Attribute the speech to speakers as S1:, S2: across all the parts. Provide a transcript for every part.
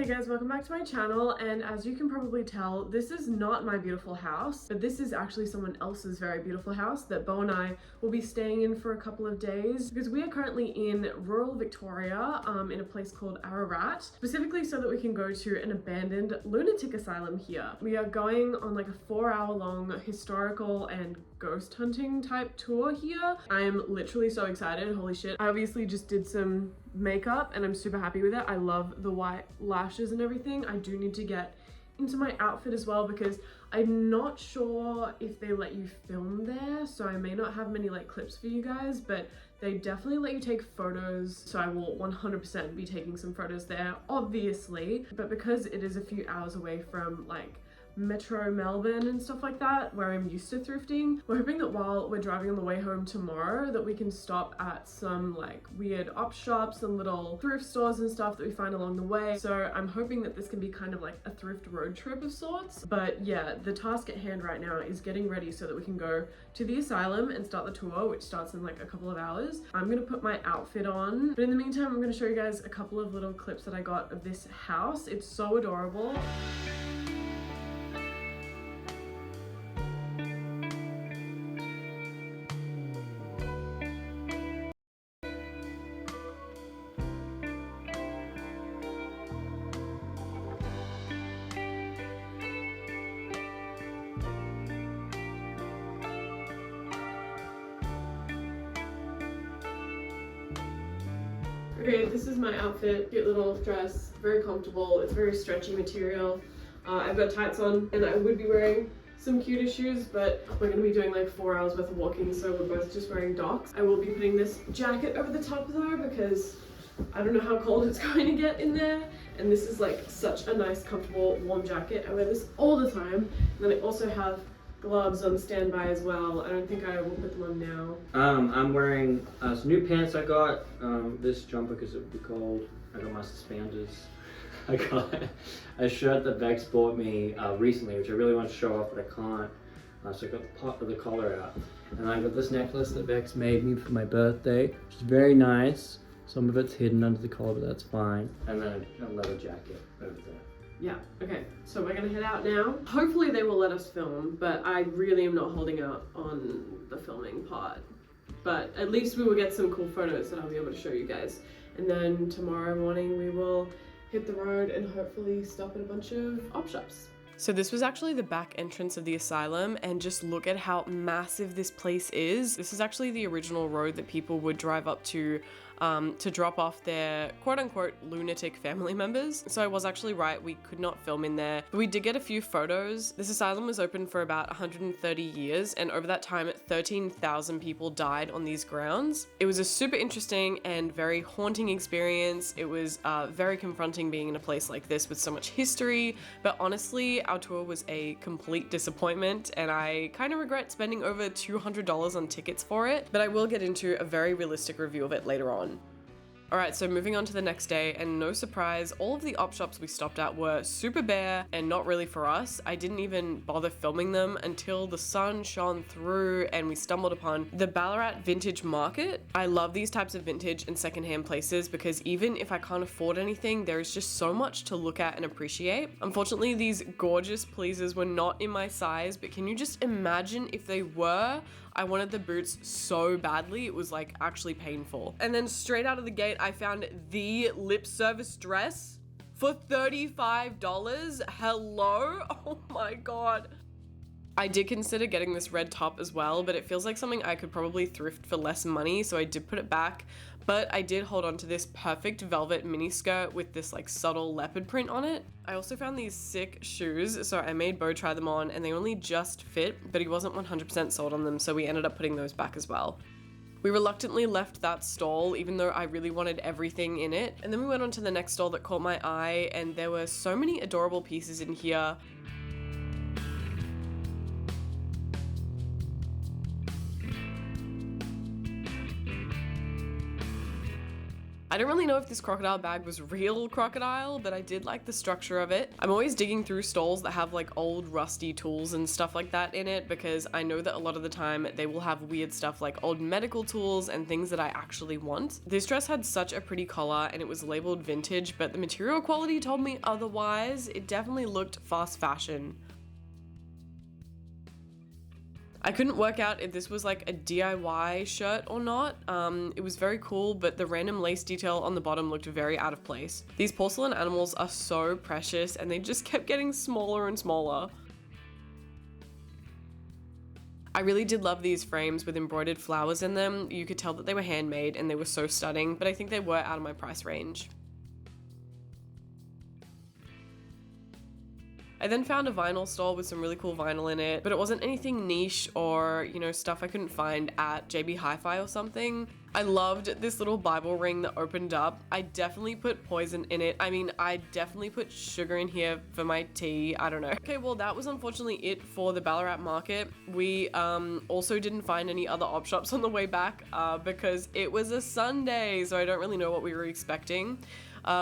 S1: Hey guys, welcome back to my channel, and as you can probably tell, this is not my beautiful house, but this is actually someone else's very beautiful house that Bo and I will be staying in for a couple of days because we are currently in rural Victoria in a place called Ararat, specifically so that we can go to an abandoned lunatic asylum here. We are going on like a 4-hour long historical and ghost hunting type tour here. I am literally so excited, holy shit. I obviously just did some makeup and I'm super happy with it. I love the white lashes and everything. I do need to get into my outfit as well because I'm not sure if they let you film there, so I may not have many like clips for you guys, but they definitely let you take photos, so I will 100% be taking some photos there, obviously. But because it is a few hours away from like Metro Melbourne and stuff like that, where I'm used to thrifting, we're hoping that while we're driving on the way home tomorrow that we can stop at some like weird op shops and little thrift stores and stuff that we find along the way. So I'm hoping that this can be kind of like a thrift road trip of sorts. But yeah, the task at hand right now is getting ready so that we can go to the asylum and start the tour, which starts in like a couple of hours. I'm gonna put my outfit on, but in the meantime I'm gonna show you guys a couple of little clips that I got of this house. It's so adorable. Okay, this is my outfit. Cute little dress, very comfortable. It's very stretchy material. I've got tights on and I would be wearing some cuter shoes, but we're gonna be doing like 4 hours worth of walking, so we're both just wearing docks. I will be putting this jacket over the top though because I don't know how cold it's going to get in there. And this is like such a nice, comfortable, warm jacket. I wear this all the time. And then I also have gloves on standby as well. I don't think I will put them on now.
S2: I'm wearing some new pants I got. This jumper because it would be cold. I got my suspenders. I got a shirt that Bex bought me recently, which I really want to show off, but I can't. So I got the part of the collar out. And I got this necklace that Bex made me for my birthday, which is very nice. Some of it's hidden under the collar, but that's fine. And then a leather jacket over there.
S1: Yeah, okay, so we're gonna head out now. Hopefully they will let us film, but I really am not holding out on the filming part. But at least we will get some cool photos that I'll be able to show you guys. And then tomorrow morning we will hit the road and hopefully stop at a bunch of op shops. So this was actually the back entrance of the asylum, and just look at how massive this place is. This is actually the original road that people would drive up to drop off their quote-unquote lunatic family members. So I was actually right, we could not film in there, but we did get a few photos. This asylum was open for about 130 years, and over that time 13,000 people died on these grounds. It was a super interesting and very haunting experience. It was very confronting being in a place like this with so much history, but honestly our tour was a complete disappointment and I kind of regret spending over $200 on tickets for it, but I will get into a very realistic review of it later on. Alright, so moving on to the next day, and no surprise, all of the op shops we stopped at were super bare and not really for us. I didn't even bother filming them until the sun shone through and we stumbled upon the Ballarat Vintage Market. I love these types of vintage and secondhand places because even if I can't afford anything, there is just so much to look at and appreciate. Unfortunately, these gorgeous pleasers were not in my size, but can you just imagine if they were? I wanted the boots so badly, it was like actually painful. And then straight out of the gate, I found the lip service dress for $35. Hello? Oh my God. I did consider getting this red top as well, but it feels like something I could probably thrift for less money, so I did put it back. But I did hold on to this perfect velvet mini skirt with this like subtle leopard print on it. I also found these sick shoes, so I made Bo try them on and they only just fit, but he wasn't 100% sold on them, so we ended up putting those back as well. We reluctantly left that stall, even though I really wanted everything in it. And then we went on to the next stall that caught my eye, and there were so many adorable pieces in here. I don't really know if this crocodile bag was real crocodile, but I did like the structure of it. I'm always digging through stalls that have like old rusty tools and stuff like that in it, because I know that a lot of the time they will have weird stuff like old medical tools and things that I actually want. This dress had such a pretty collar and it was labeled vintage, but the material quality told me otherwise. It definitely looked fast fashion. I couldn't work out if this was like a DIY shirt or not. It was very cool, but the random lace detail on the bottom looked very out of place. These porcelain animals are so precious and they just kept getting smaller and smaller. I really did love these frames with embroidered flowers in them. You could tell that they were handmade and they were so stunning, but I think they were out of my price range. I then found a vinyl store with some really cool vinyl in it, but it wasn't anything niche or, you know, stuff I couldn't find at JB Hi-Fi or something. I loved this little Bible ring that opened up. I definitely put poison in it. I mean, I definitely put sugar in here for my tea. I don't know. Okay, well, that was unfortunately it for the Ballarat market. We also didn't find any other op shops on the way back because it was a Sunday, so I don't really know what we were expecting.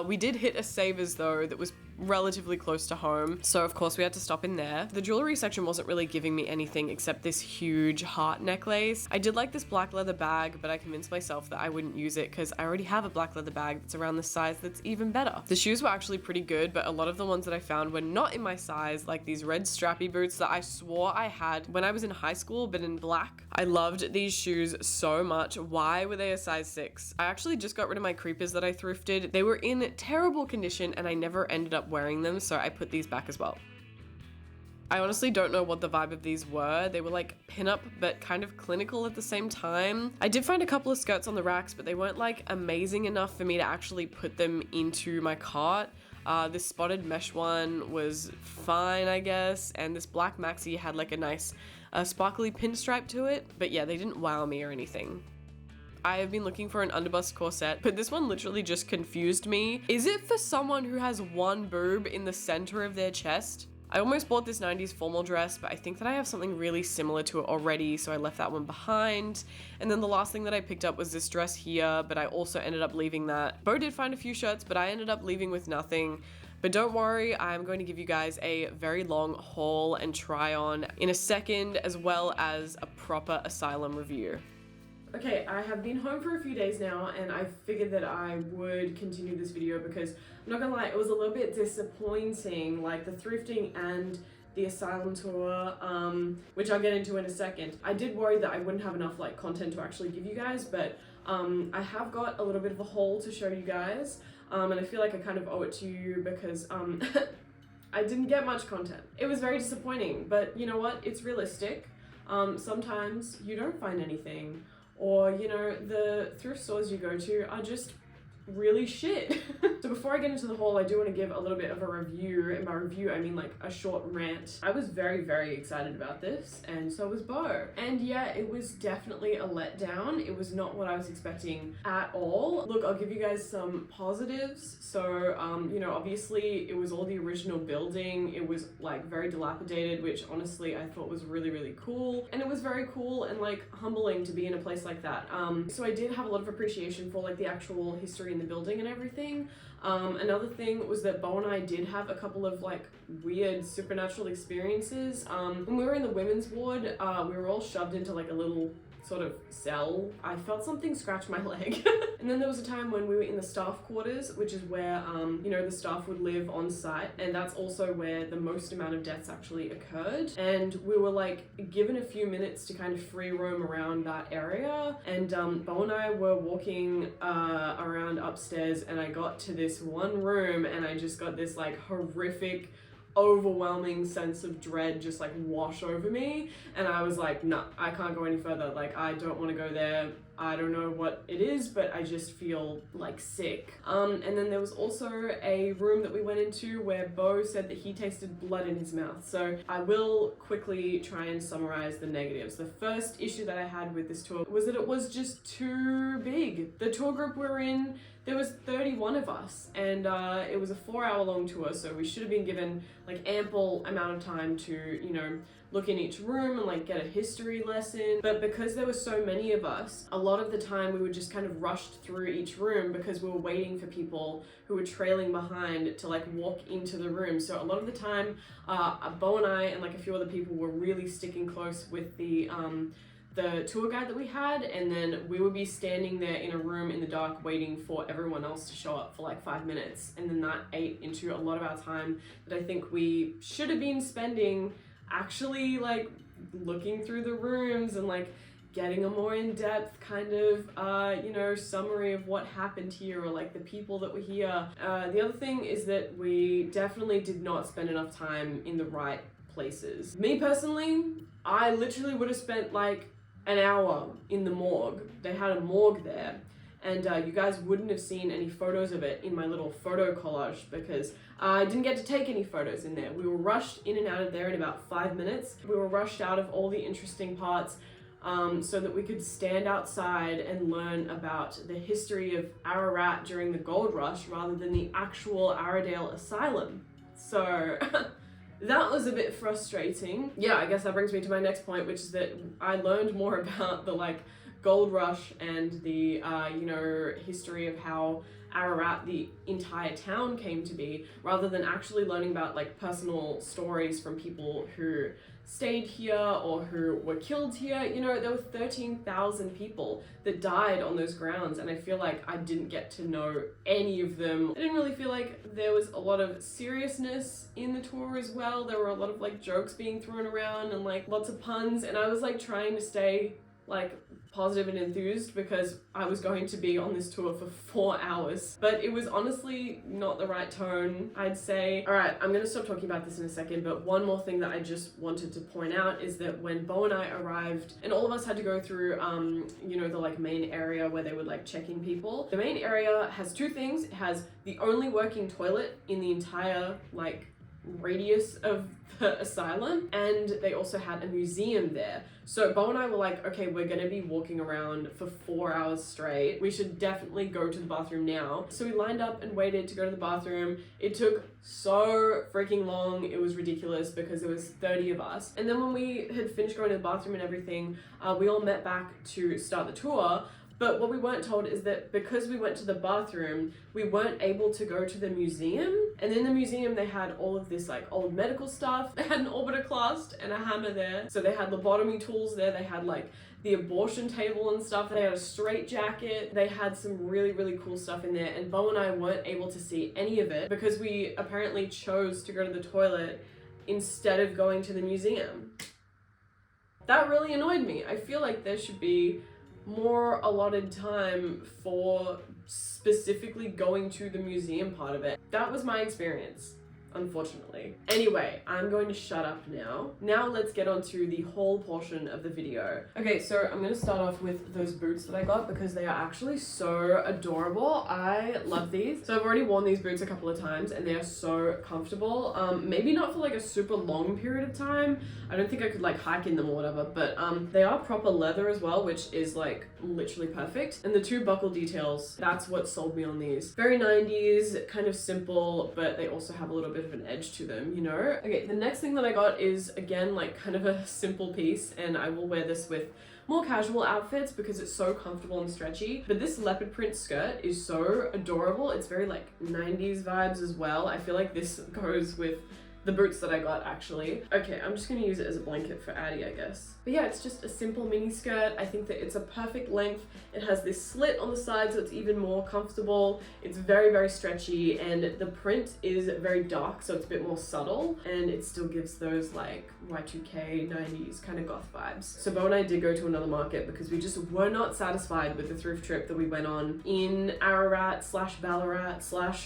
S1: We did hit a Savers though that was relatively close to home, so of course we had to stop in there. The jewelry section wasn't really giving me anything except this huge heart necklace. I did like this black leather bag, but I convinced myself that I wouldn't use it because I already have a black leather bag that's around this size that's even better. The shoes were actually pretty good, but a lot of the ones that I found were not in my size, like these red strappy boots that I swore I had when I was in high school, but in black. I loved these shoes so much. Why were they a size 6? I actually just got rid of my creepers that I thrifted. They were in terrible condition and I never ended up wearing them, so I put these back as well. I honestly don't know what the vibe of these were. They were like pin-up but kind of clinical at the same time. I did find a couple of skirts on the racks, but they weren't like amazing enough for me to actually put them into my cart. This spotted mesh one was fine, I guess, and this black maxi had like a nice sparkly pinstripe to it, but yeah, they didn't wow me or anything. I have been looking for an underbust corset, but this one literally just confused me. Is it for someone who has one boob in the center of their chest? I almost bought this 90s formal dress, but I think that I have something really similar to it already, so I left that one behind. And then the last thing that I picked up was this dress here, but I also ended up leaving that. Bo did find a few shirts, but I ended up leaving with nothing. But don't worry, I'm going to give you guys a very long haul and try on in a second, as well as a proper asylum review. Okay, I have been home for a few days now and I figured that I would continue this video because I'm not gonna lie, it was a little bit disappointing, like the thrifting and the asylum tour, which I'll get into in a second. I did worry that I wouldn't have enough like content to actually give you guys, but I have got a little bit of a haul to show you guys, and I feel like I kind of owe it to you because I didn't get much content. It was very disappointing, but you know what? It's realistic. Sometimes you don't find anything. Or, you know, the thrift stores you go to are just really shit. So before I get into the haul, I do want to give a little bit of a review. And by review, I mean like a short rant. I was very, very excited about this, and so was Bo. And yeah, it was definitely a letdown. It was not what I was expecting at all. Look, I'll give you guys some positives. So, you know, obviously it was all the original building. It was like very dilapidated, which honestly I thought was really, really cool. And it was very cool and like humbling to be in a place like that. So I did have a lot of appreciation for like the actual history in the building and everything. Another thing was that Bo and I did have a couple of like weird supernatural experiences. When we were in the women's ward, we were all shoved into like a little sort of cell. I felt something scratch my leg. And then there was a time when we were in the staff quarters, which is where, you know, the staff would live on site. And that's also where the most amount of deaths actually occurred. And we were like given a few minutes to kind of free roam around that area. And Bo and I were walking around upstairs and I got to this one room and I just got this like horrific, overwhelming sense of dread just like wash over me, and I was like, nah, I can't go any further. Like, I don't want to go there. I don't know what it is, but I just feel like sick. And then there was also a room that we went into where Bo said that he tasted blood in his mouth. So I will quickly try and summarize the negatives. The first issue that I had with this tour was that it was just too big. The tour group we were in, there was 31 of us, and it was a 4-hour long tour, so we should have been given like ample amount of time to, you know, look in each room and like get a history lesson. But because there were so many of us, a lot of the time we were just kind of rushed through each room because we were waiting for people who were trailing behind to like walk into the room. So a lot of the time, Bo and I and like a few other people were really sticking close with the tour guide that we had, and then we would be standing there in a room in the dark waiting for everyone else to show up for like 5 minutes, and then that ate into a lot of our time that I think we should have been spending actually like looking through the rooms and like getting a more in-depth kind of you know, summary of what happened here, or like the people that were here. The other thing is that we definitely did not spend enough time in the right places. Me personally, I literally would have spent like an hour in the morgue. They had a morgue there, and you guys wouldn't have seen any photos of it in my little photo collage because I didn't get to take any photos in there. We were rushed in and out of there in about 5 minutes. We were rushed out of all the interesting parts so that we could stand outside and learn about the history of Ararat during the gold rush rather than the actual Aradale Asylum. So that was a bit frustrating. Yeah, I guess that brings me to my next point, which is that I learned more about the like gold rush and the you know, history of how Ararat, the entire town, came to be, rather than actually learning about like personal stories from people who stayed here or who were killed here. You know, there were 13,000 people that died on those grounds, and I feel like I didn't get to know any of them. I didn't really feel like there was a lot of seriousness in the tour as well. There were a lot of like jokes being thrown around and like lots of puns, and I was like trying to stay like positive and enthused because I was going to be on this tour for 4 hours, but it was honestly not the right tone, I'd say. All right, I'm gonna stop talking about this in a second, but one more thing that I just wanted to point out is that when Bo and I arrived and all of us had to go through you know, the like main area where they would like check in people, the main area has two things. It has the only working toilet in the entire like radius of the asylum, and they also had a museum there. So Bo and I were like, okay, we're gonna be walking around for 4 hours straight. We should definitely go to the bathroom now. So we lined up and waited to go to the bathroom. It took so freaking long. It was ridiculous because there was 30 of us. And then when we had finished going to the bathroom and everything, we all met back to start the tour. But what we weren't told is that because we went to the bathroom, we weren't able to go to the museum. And in the museum, they had all of this like old medical stuff. They had an orbitoclast and a hammer there. So they had lobotomy tools there. They had like the abortion table and stuff. They had a straitjacket. They had some really, really cool stuff in there. And Bo and I weren't able to see any of it because we apparently chose to go to the toilet instead of going to the museum. That really annoyed me. I feel like there should be more allotted time for specifically going to the museum part of it. That was my experience, unfortunately. Anyway, I'm going to shut up now. Now let's get on to the whole portion of the video. Okay, so I'm gonna start off with those boots that I got because they are actually so adorable. I love these. So I've already worn these boots a couple of times and they are so comfortable. Maybe not for like a super long period of time. I don't think I could like hike in them or whatever, but they are proper leather as well, which is like literally perfect. And the two buckle details, that's what sold me on these. Very 90s, kind of simple, but they also have a little bit of an edge to them, you know? Okay, the next thing that I got is again like kind of a simple piece, and I will wear this with more casual outfits because it's so comfortable and stretchy. But this leopard print skirt is so adorable. It's very like 90s vibes as well. I feel like this goes with the boots that I got actually. Okay, I'm just gonna use it as a blanket for Addie, I guess. But yeah, it's just a simple mini skirt. I think that it's a perfect length. It has this slit on the side so it's even more comfortable. It's very, very stretchy, and the print is very dark so it's a bit more subtle, and it still gives those like Y2K 90s kind of goth vibes. So Bo and I did go to another market because we just were not satisfied with the thrift trip that we went on in Ararat / Ballarat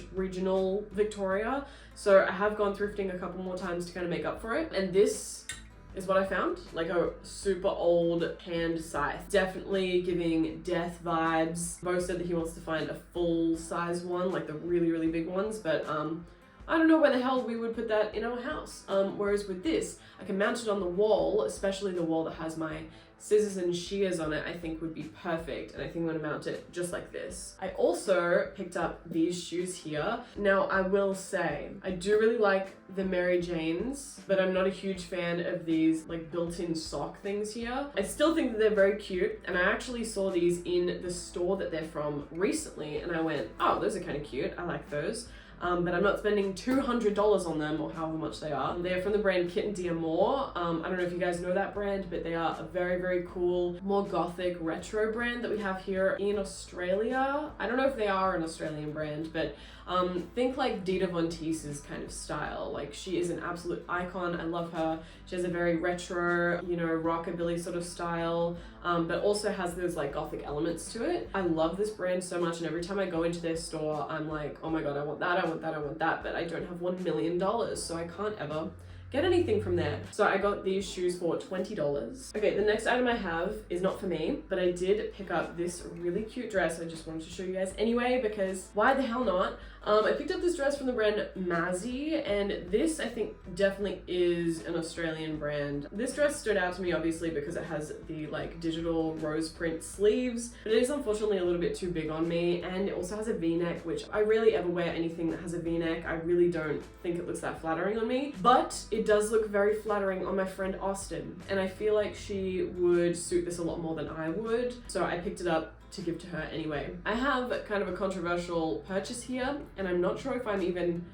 S1: / regional Victoria. So I have gone thrifting a couple more times to kind of make up for it, and this is what I found, like a super old hand scythe. Definitely giving death vibes. Bo said that he wants to find a full size one, like the really, really big ones, but I don't know where the hell we would put that in our house. Whereas with this, I can mount it on the wall, especially the wall that has my scissors and shears on it, I think would be perfect. And I think I'm gonna mount it just like this. I also picked up these shoes here. Now, I will say, I do really like the Mary Janes, but I'm not a huge fan of these like built-in sock things here. I still think that they're very cute, and I actually saw these in the store that they're from recently, and I went, oh, those are kind of cute, I like those. But I'm not spending $200 on them, or however much they are. They're from the brand Kitten D'Amour. I don't know if you guys know that brand, but they are a very, very cool, more gothic retro brand that we have here in Australia. I don't know if they are an Australian brand, but think like Dita Von Teese's kind of style. Like, she is an absolute icon. I love her. She has a very retro, you know, rockabilly sort of style, but also has those like gothic elements to it. I love this brand so much, and every time I go into their store, I'm like, oh my god, I want that, I want that, I want that, but I don't have $1 million, so I can't ever get anything from there. So I got these shoes for $20. Okay, the next item I have is not for me, but I did pick up this really cute dress. I just wanted to show you guys anyway, because why the hell not? I picked up this dress from the brand MWAH, and this I think definitely is an Australian brand. This dress stood out to me obviously because it has the like digital rose print sleeves, but it is unfortunately a little bit too big on me, and it also has a V-neck, which I rarely ever wear anything that has a V-neck. I really don't think it looks that flattering on me, but it does look very flattering on my friend Austin, and I feel like she would suit this a lot more than I would, so I picked it up to give to her anyway. I have kind of a controversial purchase here, and I'm not sure if I'm even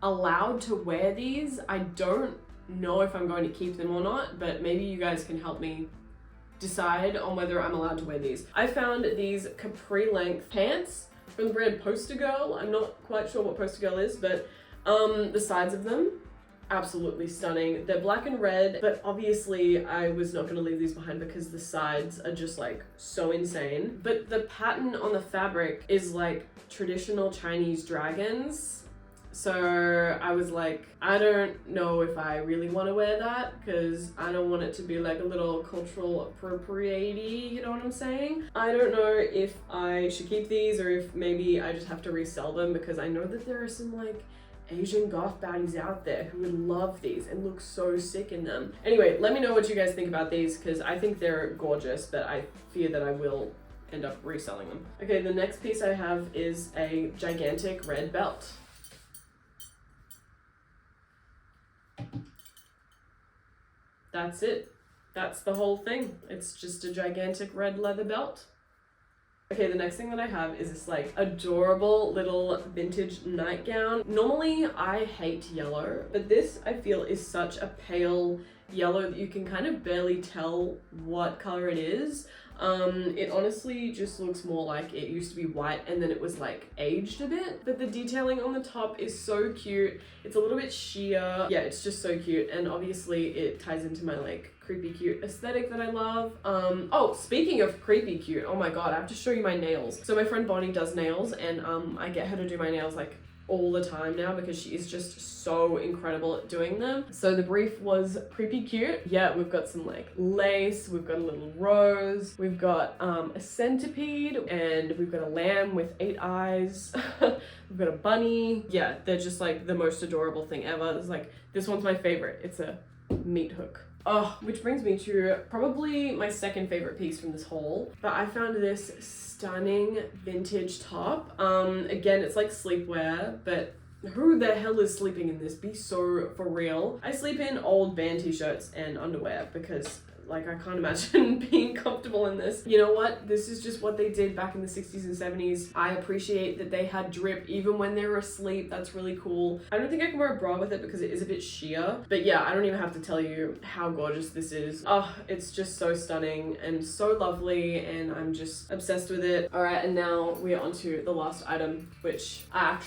S1: allowed to wear these. I don't know if I'm going to keep them or not, but maybe you guys can help me decide on whether I'm allowed to wear these. I found these capri length pants from the brand Poster Girl. I'm not quite sure what Poster Girl is, but the sides of them, absolutely stunning. They're black and red, but obviously I was not gonna leave these behind because the sides are just like so insane. But the pattern on the fabric is like traditional Chinese dragons. So I was like, I don't know if I really want to wear that, because I don't want it to be like a little cultural appropriate-y, you know what I'm saying? I don't know if I should keep these or if maybe I just have to resell them, because I know that there are some like Asian goth baddies out there who would love these and look so sick in them. Anyway, let me know what you guys think about these, because I think they're gorgeous, but I fear that I will end up reselling them. Okay, the next piece I have is a gigantic red belt. That's it. That's the whole thing. It's just a gigantic red leather belt. Okay, the next thing that I have is this like adorable little vintage nightgown. Normally I hate yellow, but this I feel is such a pale yellow that you can kind of barely tell what color it is. It honestly just looks more like it used to be white and then it was like aged a bit, but the detailing on the top is so cute. It's a little bit sheer. Yeah, it's just so cute, and obviously it ties into my like creepy cute aesthetic that I love. Oh, speaking of creepy cute, oh my god, I have to show you my nails. So my friend Bonnie does nails, and I get her to do my nails like all the time now because she is just so incredible at doing them. So the brief was creepy cute. Yeah, we've got some like lace, we've got a little rose, we've got a centipede, and we've got a lamb with 8 eyes. We've got a bunny. Yeah, they're just like the most adorable thing ever. It's like, this one's my favorite. It's a meat hook. Oh, which brings me to probably my second favorite piece from this haul. But I found this stunning vintage top. Again, it's like sleepwear, but who the hell is sleeping in this? Be so for real. I sleep in old band t-shirts and underwear because like I can't imagine being comfortable in this. You know what? This is just what they did back in the 60s and 70s. I appreciate that they had drip even when they were asleep. That's really cool. I don't think I can wear a bra with it because it is a bit sheer. But yeah, I don't even have to tell you how gorgeous this is. Oh, it's just so stunning and so lovely, and I'm just obsessed with it. All right, and now we are on to the last item, which I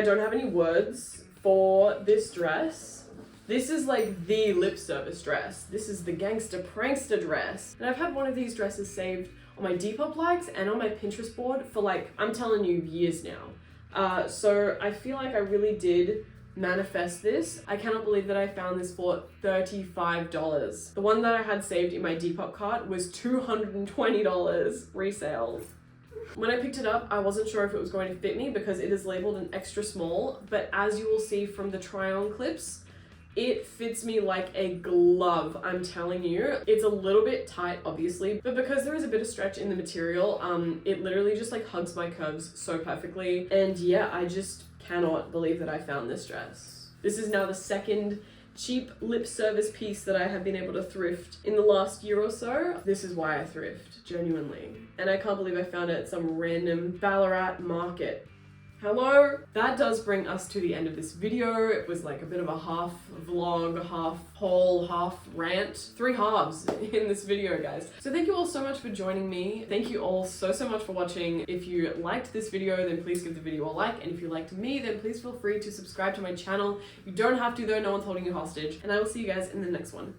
S1: don't have any words for this dress. This is like the lip service dress. This is the gangster prankster dress. And I've had one of these dresses saved on my Depop likes and on my Pinterest board for like, I'm telling you, years now. So I feel like I really did manifest this. I cannot believe that I found this for $35. The one that I had saved in my Depop cart was $220 resale. When I picked it up, I wasn't sure if it was going to fit me because it is labeled an extra small, but as you will see from the try-on clips, it fits me like a glove, I'm telling you. It's a little bit tight, obviously, but because there is a bit of stretch in the material, it literally just like hugs my curves so perfectly. And yeah, I just cannot believe that I found this dress. This is now the second cheap lip service piece that I have been able to thrift in the last year or so. This is why I thrift, genuinely. And I can't believe I found it at some random Ballarat market. Hello! That does bring us to the end of this video. It was like a bit of a half vlog, half haul, half rant. 3 halves in this video, guys. So thank you all so much for joining me. Thank you all so much for watching. If you liked this video, then please give the video a like. And if you liked me, then please feel free to subscribe to my channel. You don't have to though, no one's holding you hostage. And I will see you guys in the next one.